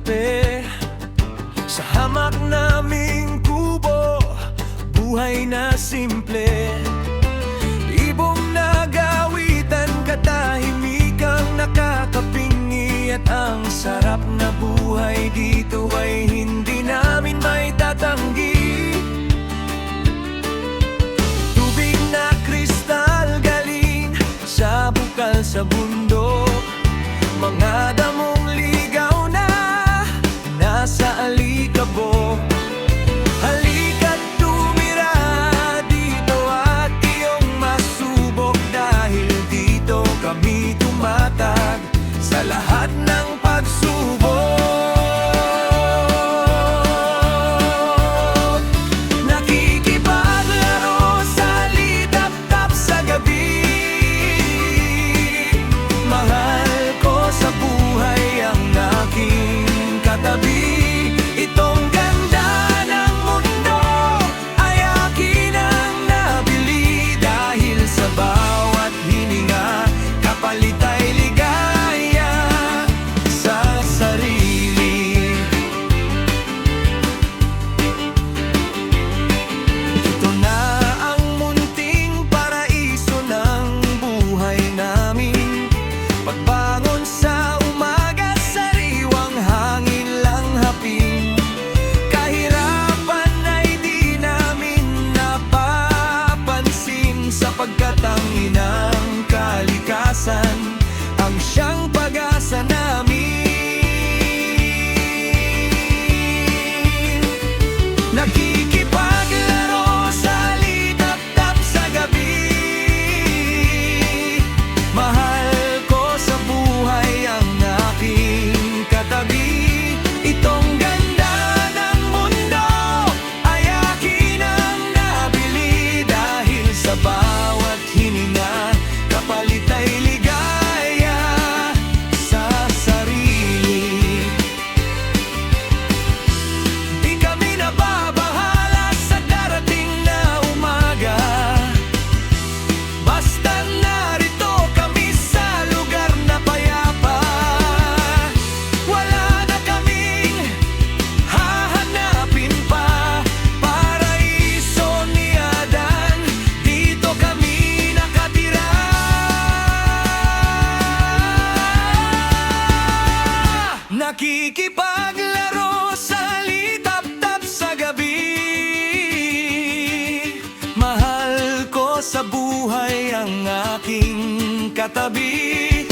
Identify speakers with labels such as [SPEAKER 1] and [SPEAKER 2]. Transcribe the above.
[SPEAKER 1] kape sa hamak naming kubo, buhay na simple. Ibong nagawitan, katahimikang nakakapingi, at ang sarap na buhay dito ay hindi namin may tatanggi. Tubig na kristal galing sa bukal sa bundok, mga damong ligaw na nasa alikabok. Halika't tumira dito at iyong masubok, dahil dito kami tumatag sa lahat ng pagsubok. Nakikipaglaro sa litap-tap sa gabi, mahal ko sa buhay ang aking katabi. Itong ganda ng mundo ay akin ang nabili, dahil sa bawat hininga kapalit ay ligaya sa sarili. Ito na ang munting paraiso ng buhay namin. Pagbangon sa umaga, sariwang hangin lang hapin. Kahirapan ay di namin napapansin, sapagkat ang inang kalikasan ang siyang pag-asa namin. Nakikipaglaro sa litap-tap sa gabi, mahal ko sa buhay ang aking katabi. Itong ganda ng mundo ay akin ang nabili, dahil sa bawat hininga kapalit ay ligaya sa sarili. Di kami nababahala sa darating na umaga, basta narito kami sa lugar na payapa. Wala na kaming hahanapin pa, paraiso ni Adan, dito kami nakatira. Nakikipaglaro sa litap-tap sa gabi, mahal ko sa buhay ang aking katabi.